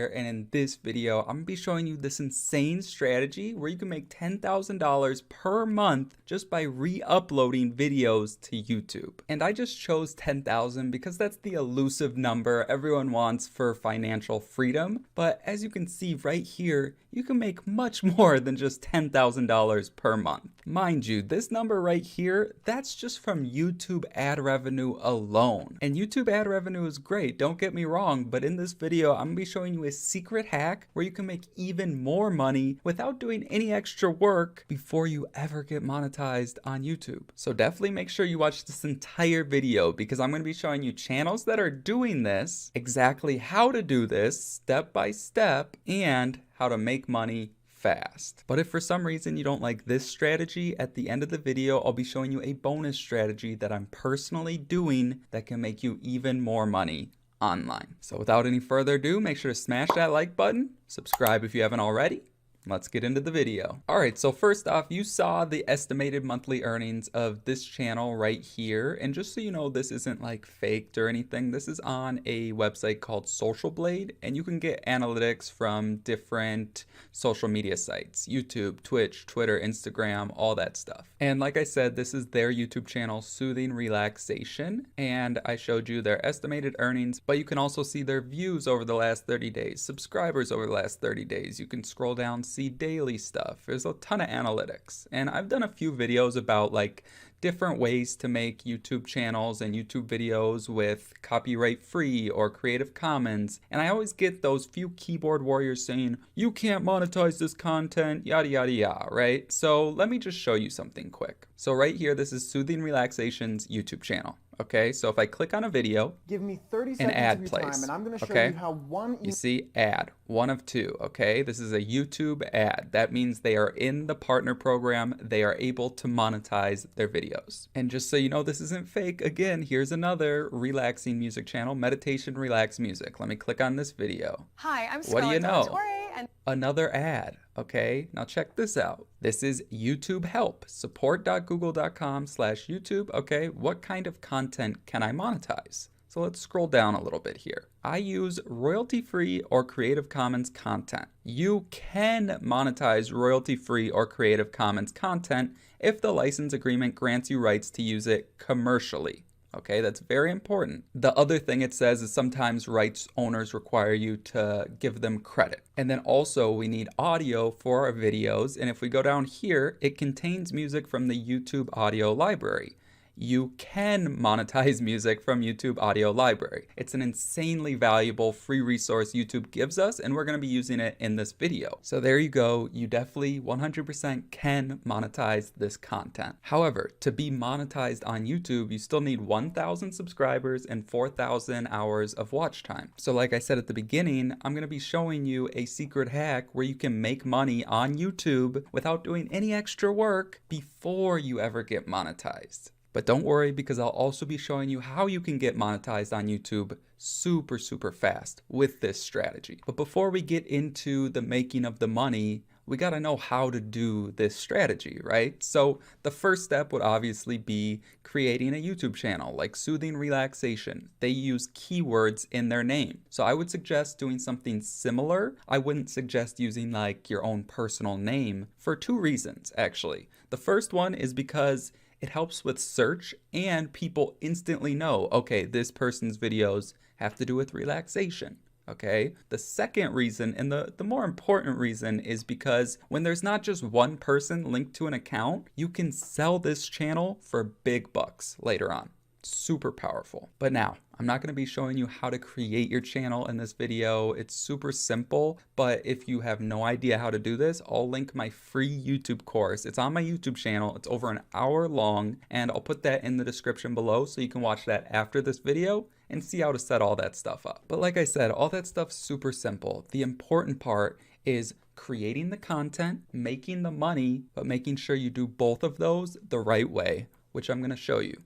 And in this video, I'm gonna be showing you this insane strategy where you can make $10,000 per month just by re-uploading videos to YouTube. And I just chose 10,000 because that's the elusive number everyone wants for financial freedom. But as you can see right here, you can make much more than just $10,000 per month. Mind you, this number right here, that's just from YouTube ad revenue alone. And YouTube ad revenue is great, don't get me wrong, but in this video, I'm gonna be showing you a secret hack where you can make even more money without doing any extra work before you ever get monetized on YouTube. So definitely make sure you watch this entire video because I'm going to be showing you channels that are doing this, exactly how to do this step by step, and how to make money fast. But if for some reason you don't like this strategy, at the end of the video, I'll be showing you a bonus strategy that I'm personally doing that can make you even more money online. So without any further ado, make sure to smash that like button, subscribe if you haven't already. Let's get into the video. All right, so first off, you saw the estimated monthly earnings of this channel right here. And just so you know, this isn't like faked or anything. This is on a website called Social Blade, and you can get analytics from different social media sites, YouTube, Twitch, Twitter, Instagram, all that stuff. And like I said, this is their YouTube channel, Soothing Relaxation. And I showed you their estimated earnings, but you can also see their views over the last 30 days, subscribers over the last 30 days. You can scroll down, see daily stuff. There's a ton of analytics, and I've done a few videos about like different ways to make YouTube channels and YouTube videos with copyright free or Creative Commons, and I always get those few keyboard warriors saying you can't monetize this content, yada yada yada, right? So let me just show you something quick. So right here, this is Soothing Relaxation's YouTube channel. Okay, so if I click on a video, give me 30 an seconds ad of your plays. time, and I'm going to show Okay, you how you see ad, one of two. Okay, this is a YouTube ad. That means they are in the partner program. They are able to monetize their videos. And just so you know, this isn't fake. Again, here's another relaxing music channel, meditation, relax music. Let me click on this video. Hi, I'm What do you know? and Another ad. Okay, now check this out. This is YouTube Help, support.google.com/YouTube. Okay, what kind of content can I monetize? So let's scroll down a little bit here. I use royalty-free or Creative Commons content. You can monetize royalty-free or Creative Commons content if the license agreement grants you rights to use it commercially. Okay, that's very important. The other thing it says is sometimes rights owners require you to give them credit. And then also we need audio for our videos. And if we go down here, it contains music from the YouTube audio library. You can monetize music from YouTube audio library. It's an insanely valuable free resource YouTube gives us, and we're going to be using it in this video. So there you go. You definitely 100% can monetize this content. However, to be monetized on YouTube, you still need 1,000 subscribers and 4,000 hours of watch time. So like I said at the beginning, I'm going to be showing you a secret hack where you can make money on YouTube without doing any extra work before you ever get monetized. But don't worry, because I'll also be showing you how you can get monetized on YouTube super fast with this strategy. But before we get into the making of the money, we got to know how to do this strategy, right? So the first step would obviously be creating a YouTube channel like Soothing Relaxation. They use keywords in their name. So I would suggest doing something similar. I wouldn't suggest using like your own personal name for two reasons, actually. The first one is because it helps with search and people instantly know, okay, this person's videos have to do with relaxation. Okay. The second reason, and the more important reason, is because when there's not just one person linked to an account, you can sell this channel for big bucks later on. Super powerful. But now, I'm not going to be showing you how to create your channel in this video. It's super simple, but if you have no idea how to do this, I'll link my free YouTube course. It's on my YouTube channel. It's over an hour long, and I'll put that in the description below so you can watch that after this video and see how to set all that stuff up. But like I said, all that stuff's super simple. The important part is creating the content, making the money, but making sure you do both of those the right way, which I'm going to show you.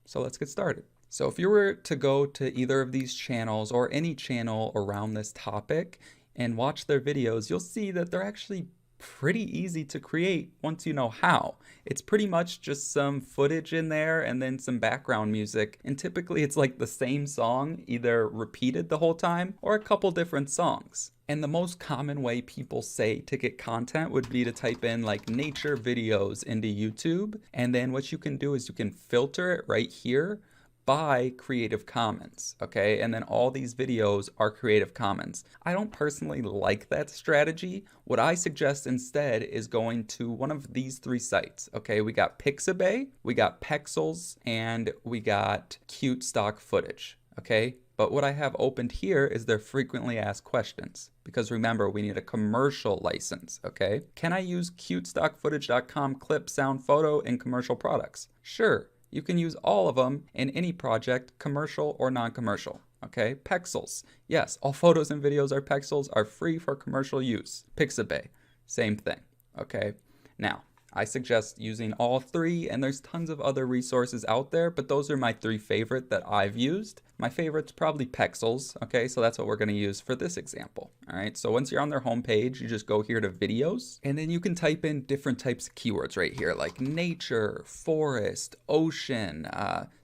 So let's get started. So if you were to go to either of these channels or any channel around this topic and watch their videos, you'll see that they're actually pretty easy to create once you know how. It's pretty much just some footage in there and then some background music. And typically it's like the same song, either repeated the whole time or a couple different songs. And the most common way people say to get content would be to type in like nature videos into YouTube. And then what you can do is you can filter it right here by Creative Commons, okay? And then all these videos are Creative Commons. I don't personally like that strategy. What I suggest instead is going to one of these three sites, okay? We got Pixabay, we got Pexels, and we got Cute Stock Footage, okay? But what I have opened here is their frequently asked questions, because remember, we need a commercial license, okay? Can I use cutestockfootage.com clip, sound, photo in commercial products? Sure. You can use all of them in any project, commercial or non-commercial, okay? Pexels. Yes, all photos and videos are Pexels are free for commercial use. Pixabay, same thing, okay? Now, I suggest using all three, and there's tons of other resources out there, but those are my three favorite that I've used. My favorite's probably Pexels, okay? So that's what we're gonna use for this example, all right? So once you're on their homepage, you just go here to videos, and then you can type in different types of keywords right here, like nature, forest, ocean,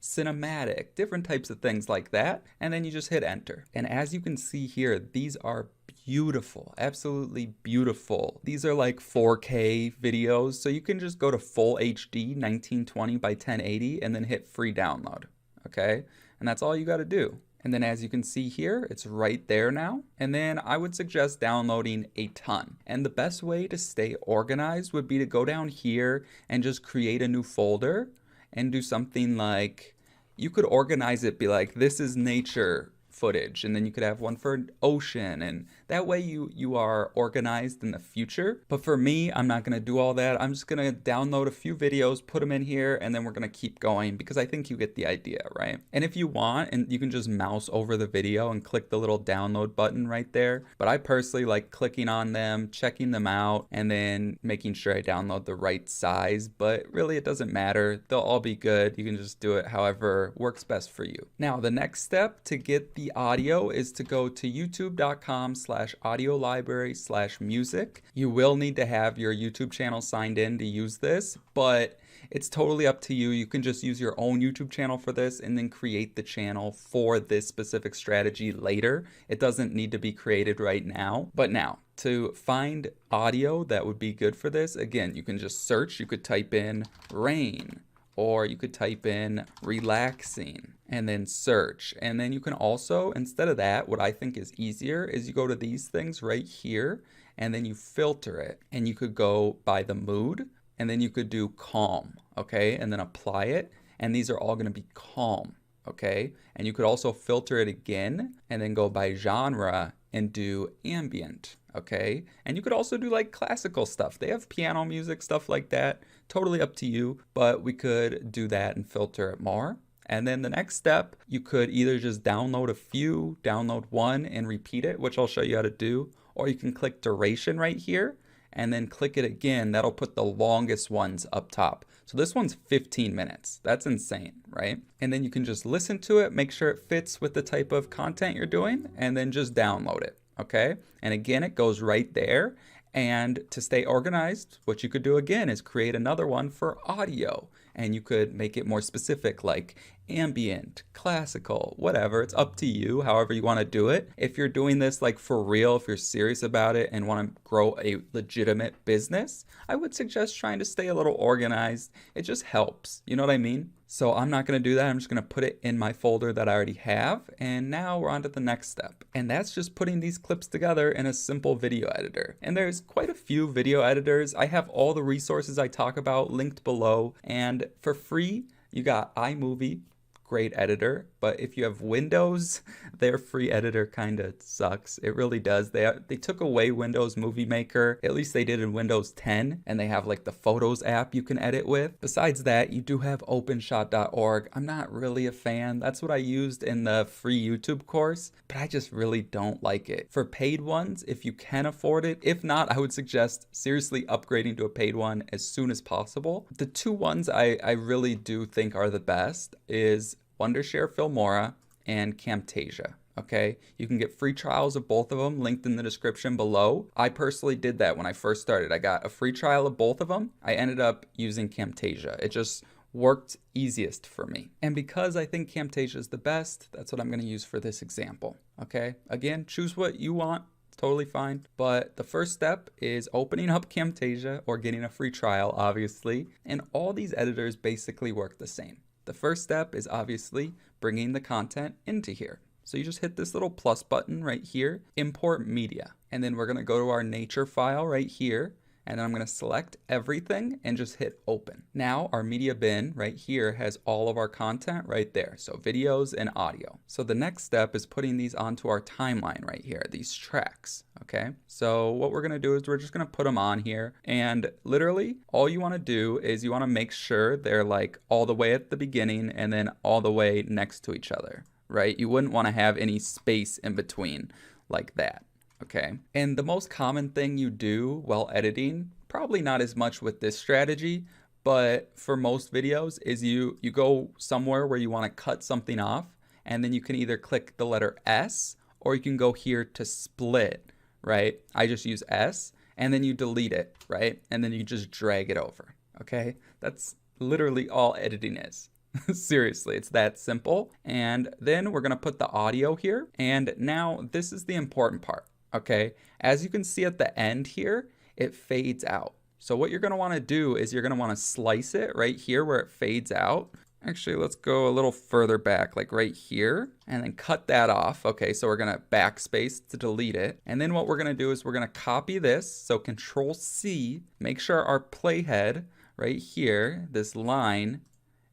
cinematic, different types of things like that, and then you just hit enter. And as you can see here, these are beautiful, absolutely beautiful. These are like 4K videos, so you can just go to full HD 1920 by 1080 and then hit free download, okay? And that's all you got to do. And then as you can see here, it's right there now. And then I would suggest downloading a ton. And the best way to stay organized would be to go down here and just create a new folder and do something like, you could organize it, be like, this is nature footage, and then you could have one for ocean, and that way you are organized in the future. But for me, I'm not going to do all that. I'm just going to download a few videos, put them in here, and then we're going to keep going, because I think you get the idea, right? And if you want, and you can just mouse over the video and click the little download button right there. But I personally like clicking on them, checking them out, and then making sure I download the right size. But really, it doesn't matter. They'll all be good. You can just do it however works best for you. Now, the next step to get the audio is to go to youtube.com/audiolibrary/music. You will need to have your YouTube channel signed in to use this, but it's totally up to you. You can just use your own YouTube channel for this and then create the channel for this specific strategy later. It doesn't need to be created right now. But now, to find audio that would be good for this, again, you can just search. You could type in rain, or you could type in relaxing and then search. And then you can also, instead of that, what I think is easier is you go to these things right here and then you filter it, and you could go by the mood, and then you could do calm, okay? And then apply it, and these are all gonna be calm, okay? And you could also filter it again and then go by genre and do ambient, okay? And you could also do like classical stuff. They have piano music, stuff like that. Totally up to you, but we could do that and filter it more. And then the next step, you could either just download a few, download one and repeat it, which I'll show you how to do, or you can click duration right here and then click it again. That'll put the longest ones up top. So this one's 15 minutes. That's insane, right? And then you can just listen to it, make sure it fits with the type of content you're doing, and then just download it, okay? And again, it goes right there. And to stay organized, what you could do again is create another one for audio, and you could make it more specific, like ambient, classical, whatever. It's up to you, however you want to do it. If you're doing this like for real, if you're serious about it and want to grow a legitimate business, I would suggest trying to stay a little organized. It just helps, you know what I mean? So I'm not going to do that. I'm just going to put it in my folder that I already have. And now we're on to the next step. And that's just putting these clips together in a simple video editor. And there's quite a few video editors. I have all the resources I talk about linked below. And for free, you got iMovie, great editor. But if you have Windows, their free editor kind of sucks. It really does. They took away Windows Movie Maker. At least they did in Windows 10. And they have like the Photos app you can edit with. Besides that, you do have openshot.org. I'm not really a fan. That's what I used in the free YouTube course, but I just really don't like it. For paid ones, if you can afford it. If not, I would suggest seriously upgrading to a paid one as soon as possible. The two ones I really do think are the best is Wondershare Filmora and Camtasia. Okay, you can get free trials of both of them linked in the description below. I personally did that when I first started. I got a free trial of both of them. I ended up using Camtasia. It just worked easiest for me. And because I think Camtasia is the best, that's what I'm going to use for this example. Okay, again, choose what you want. It's totally fine. But the first step is opening up Camtasia or getting a free trial, obviously. And all these editors basically work the same. The first step is obviously bringing the content into here. So you just hit this little plus button right here, import media. And then we're going to go to our nature file right here. And then I'm going to select everything and just hit open. Now our media bin right here has all of our content right there. So videos and audio. So the next step is putting these onto our timeline right here, these tracks. Okay. So what we're going to do is we're just going to put them on here. And literally all you want to do is you want to make sure they're like all the way at the beginning and then all the way next to each other, right? You wouldn't want to have any space in between like that. Okay, and the most common thing you do while editing, probably not as much with this strategy, but for most videos is you go somewhere where you want to cut something off, and then you can either click the letter S or you can go here to split, right? I just use S, and then you delete it, right? And then you just drag it over, okay? That's literally all editing is. Seriously, it's that simple. And then we're going to put the audio here, and now this is the important part. Okay, as you can see at the end here, it fades out. So what you're going to want to do is you're going to want to slice it right here where it fades out. Actually, let's go a little further back, like right here, and then cut that off. Okay, so we're going to backspace to delete it. And then what we're going to do is we're going to copy this. So Control C, make sure our playhead right here, this line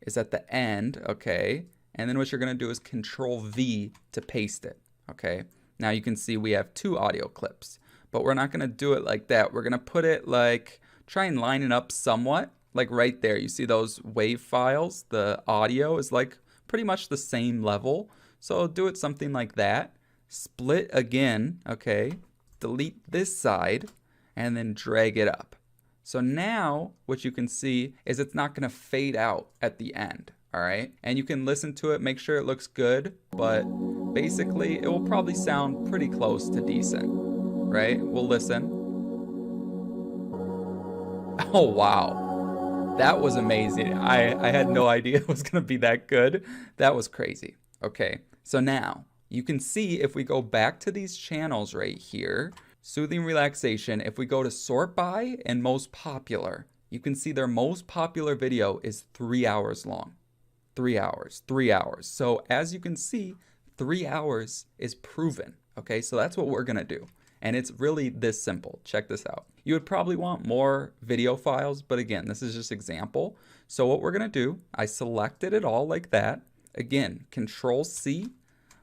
is at the end. Okay, and then what you're going to do is Control V to paste it. Okay. Now you can see we have two audio clips, but we're not going to do it like that. We're going to put it like, try and line it up somewhat, like right there. You see those wave files? The audio is like pretty much the same level. So do it something like that. Split again, okay? Delete this side and then drag it up. So now what you can see is it's not going to fade out at the end. All right, and you can listen to it, make sure it looks good, but basically it will probably sound pretty close to decent, right? We'll listen. Oh, wow. That was amazing. I had no idea it was going to be that good. That was crazy. Okay, so now you can see if we go back to these channels right here, soothing relaxation, if we go to sort by and most popular, you can see their most popular video is 3 hours long. 3 hours, 3 hours. So as you can see, 3 hours is proven. Okay, so that's what we're gonna do. And it's really this simple. Check this out. You would probably want more video files, but again, this is just example. So what we're gonna do, I selected it all like that. Again, Control C,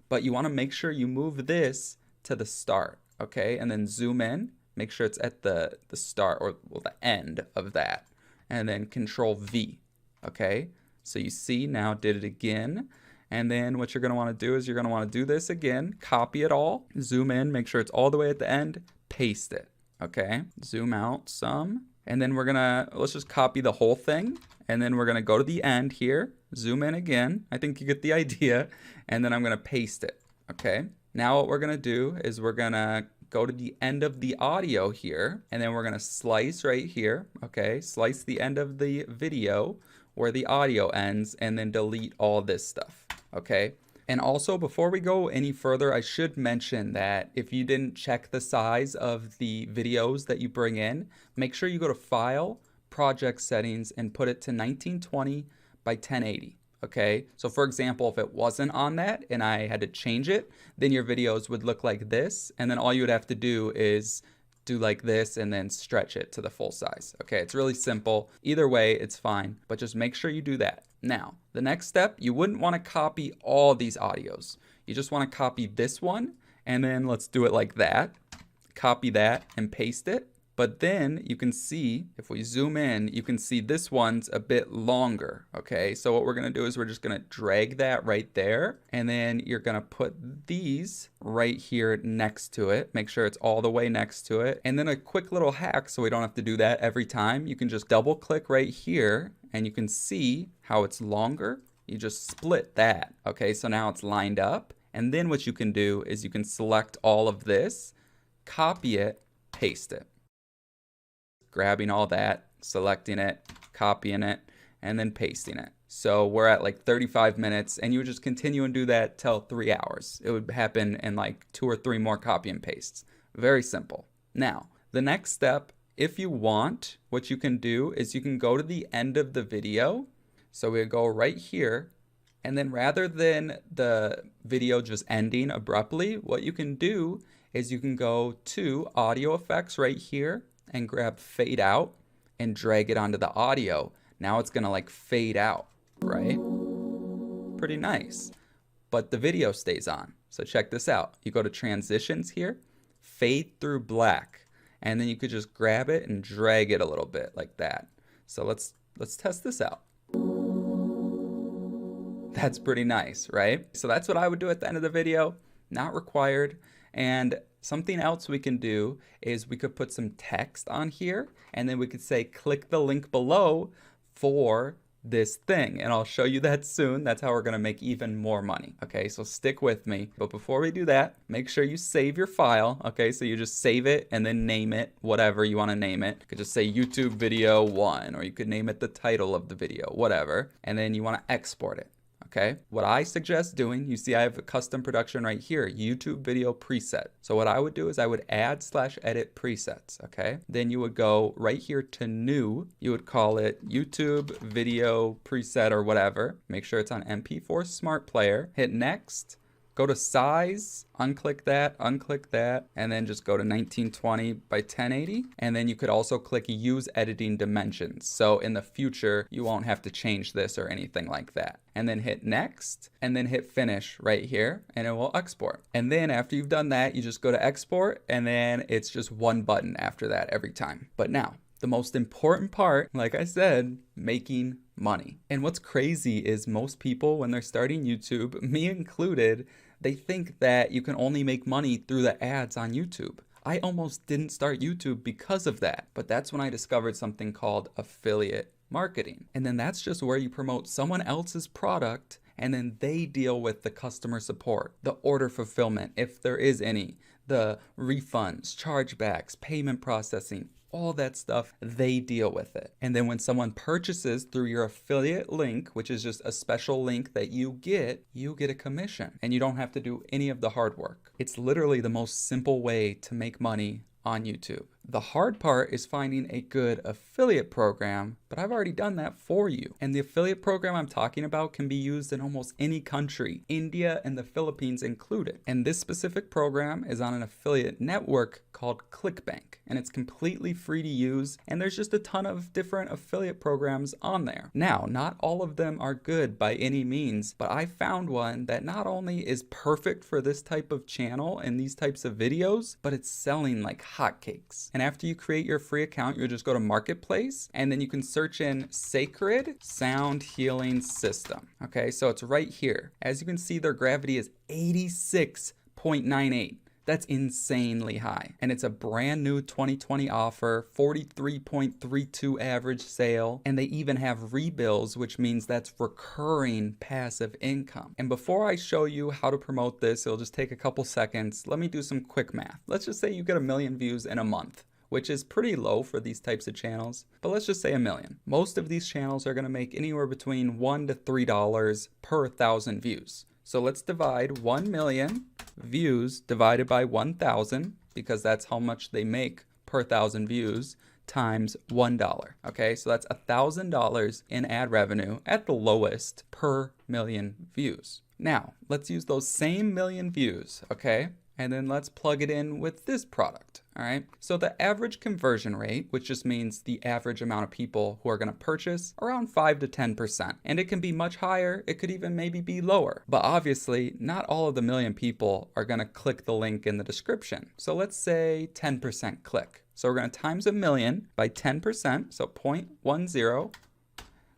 but you wanna make sure you move this to the start, okay? And then zoom in, make sure it's at the start or well, the end of that. And then Control V, okay? So you see now did it again. And then what you're going to want to do is you're going to want to do this again, copy it all, zoom in, make sure it's all the way at the end, paste it. Okay, zoom out some. And then we're going to, let's just copy the whole thing. And then we're going to go to the end here, zoom in again. I think you get the idea. And then I'm going to paste it. Okay, now what we're going to do is we're going to go to the end of the audio here. And then we're going to slice right here. Okay, slice the end of the video where the audio ends and then delete all this stuff, okay? And also before we go any further, I should mention that if you didn't check the size of the videos that you bring in, make sure you go to File, Project Settings, and put it to 1920 by 1080, okay? So for example, if it wasn't on that and I had to change it, then your videos would look like this, and then all you would have to do is do like this and then stretch it to the full size. Okay, it's really simple. Either way, it's fine, but just make sure you do that. Now, the next step, you wouldn't want to copy all these audios. You just want to copy this one, and then let's do it like that. Copy that and paste it. But then you can see, if we zoom in, you can see this one's a bit longer, okay? So what we're gonna do is we're just gonna drag that right there, and then you're gonna put these right here next to it. Make sure it's all the way next to it. And then a quick little hack, so we don't have to do that every time, you can just double click right here, and you can see how it's longer. You just split that, okay? So now it's lined up. And then what you can do is you can select all of this, copy it, paste it. Grabbing all that, selecting it, copying it, and then pasting it. So we're at like 35 minutes, and you would just continue and do that till 3 hours. It would happen in like 2 or 3 more copy and pastes. Very simple. Now, the next step, if you want, what you can do is you can go to the end of the video. So we go right here, and then rather than the video just ending abruptly, what you can do is you can go to audio effects right here and grab fade out and drag it onto the audio. Now it's gonna like fade out, right? Pretty nice. But the video stays on. So check this out. You go to transitions here, fade through black, and then you could just grab it and drag it a little bit like that. So let's test this out. That's pretty nice, right? So that's what I would do at the end of the video. Not required. And something else we can do is we could put some text on here, and then we could say click the link below for this thing, and I'll show you that soon. That's how we're gonna make even more money. Okay, so stick with me. But before we do that, make sure you save your file. Okay, so you just save it and then name it whatever you want to name it. You could just say YouTube video 1, or you could name it the title of the video, whatever, and then you want to export it. Okay, what I suggest doing, you see I have a custom production right here, YouTube video preset. So what I would do is I would add/edit presets, okay? Then you would go right here to new, you would call it YouTube video preset or whatever. Make sure it's on MP4 Smart Player, hit next, go to size, unclick that, and then just go to 1920 by 1080. And then you could also click use editing dimensions. So in the future, you won't have to change this or anything like that. And then hit next, and then hit finish right here, and it will export. And then after you've done that, you just go to export, and then it's just one button after that every time. But now, the most important part, like I said, making money. And what's crazy is most people, when they're starting YouTube, me included, they think that you can only make money through the ads on YouTube. I almost didn't start YouTube because of that, but that's when I discovered something called affiliate marketing. And then that's just where you promote someone else's product, and then they deal with the customer support, the order fulfillment, if there is any, the refunds, chargebacks, payment processing, all that stuff, they deal with it. And then when someone purchases through your affiliate link, which is just a special link that you get a commission, and you don't have to do any of the hard work. It's literally the most simple way to make money on YouTube. The hard part is finding a good affiliate program, but I've already done that for you. And the affiliate program I'm talking about can be used in almost any country, India and the Philippines included. And this specific program is on an affiliate network called ClickBank, and it's completely free to use, and there's just a ton of different affiliate programs on there. Now, not all of them are good by any means, but I found one that not only is perfect for this type of channel and these types of videos, but it's selling like hotcakes. And after you create your free account, you'll just go to Marketplace, and then you can search in Sacred Sound Healing System. Okay, so it's right here. As you can see, their gravity is 86.98. That's insanely high. And it's a brand new 2020 offer, 43.32 average sale. And they even have rebills, which means that's recurring passive income. And before I show you how to promote this, it'll just take a couple seconds. Let me do some quick math. Let's just say you get 1 million views in a month, which is pretty low for these types of channels, but let's just say 1 million. Most of these channels are gonna make anywhere between $1 to $3 per 1,000 views. So let's divide 1 million views divided by 1,000, because that's how much they make per 1,000 views, times $1. Okay, so that's $1,000 in ad revenue at the lowest per million views. Now, let's use those same million views, okay? And then let's plug it in with this product, all right? So the average conversion rate, which just means the average amount of people who are gonna purchase, around 5 to 10%. And it can be much higher, it could even maybe be lower. But obviously, not all of the million people are gonna click the link in the description. So let's say 10% click. So we're gonna times 1 million by 10%, so 0.10.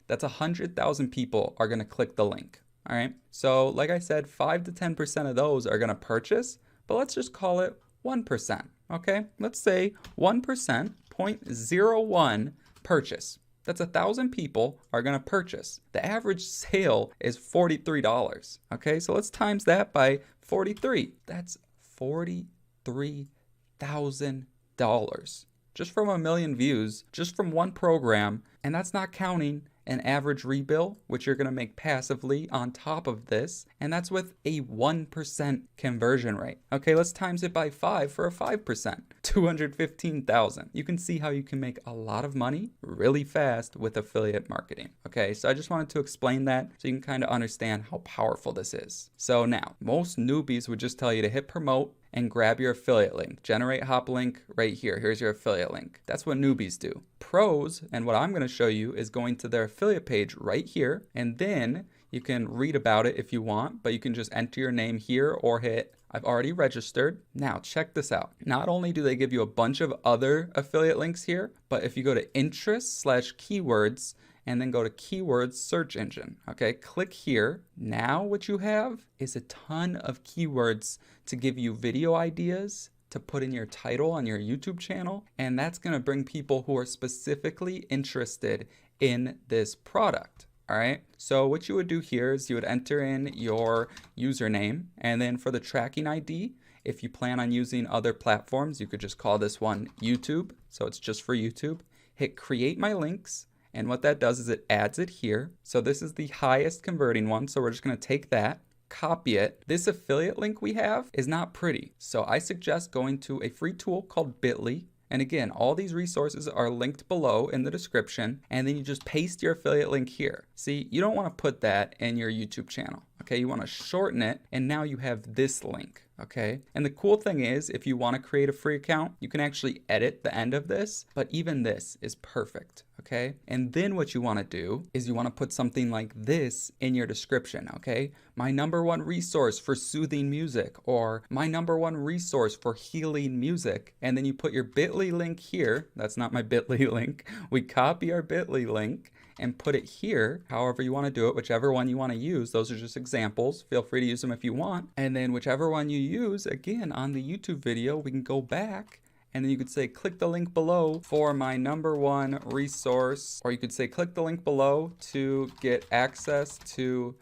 That's 100,000 people are gonna click the link, all right? So like I said, 5 to 10% of those are gonna purchase, but let's just call it 1%, okay? Let's say 1%, 0.01 purchase. That's 1,000 people are going to purchase. The average sale is $43. Okay, so let's times that by 43. That's $43,000 just from 1 million views, just from one program. And that's not counting an average rebill, which you're going to make passively on top of this. And that's with a 1% conversion rate. Okay, let's times it by 5 for a 5%, 215,000. You can see how you can make a lot of money really fast with affiliate marketing. Okay, so I just wanted to explain that so you can kind of understand how powerful this is. So now, most newbies would just tell you to hit promote and grab your affiliate link. Generate hop link right here. Here's your affiliate link. That's what newbies do. Pros, and what I'm going to show you, is going to their affiliate page right here, and then you can read about it if you want, but you can just enter your name here or hit I've already registered. Now check this out. Not only do they give you a bunch of other affiliate links here, but if you go to interests/keywords and then go to keywords search engine, okay, click here. Now what you have is a ton of keywords to give you video ideas to put in your title on your YouTube channel, and that's going to bring people who are specifically interested in this product. All right, so what you would do here is you would enter in your username, and then for the tracking ID, if you plan on using other platforms, you could just call this one YouTube, so it's just for YouTube. Hit create my links, and what that does is it adds it here. So this is the highest converting one, so we're just going to take that, copy it. This affiliate link we have is not pretty, so I suggest going to a free tool called Bitly. And again, all these resources are linked below in the description, and then you just paste your affiliate link here. See, you don't want to put that in your YouTube channel, okay? You want to shorten it, and now you have this link, okay? And the cool thing is, if you want to create a free account, you can actually edit the end of this, but even this is perfect, okay? And then what you want to do is you want to put something like this in your description, okay? My #1 resource for soothing music, or my #1 resource for healing music. And then you put your Bitly link here. That's not my Bitly link. We copy our Bitly link and put it here, however you want to do it, whichever one you want to use. Those are just examples. Feel free to use them if you want. And then whichever one you use, again, on the YouTube video, we can go back and then you could say, click the link below for my #1 resource, or you could say, click the link below to get access to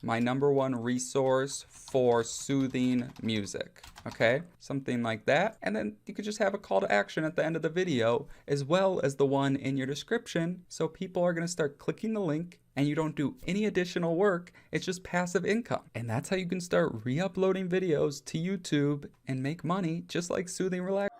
my #1 resource for soothing music, okay? Something like that. And then you could just have a call to action at the end of the video, as well as the one in your description. So people are gonna start clicking the link, and you don't do any additional work. It's just passive income. And that's how you can start re-uploading videos to YouTube and make money, just like Soothing Relax.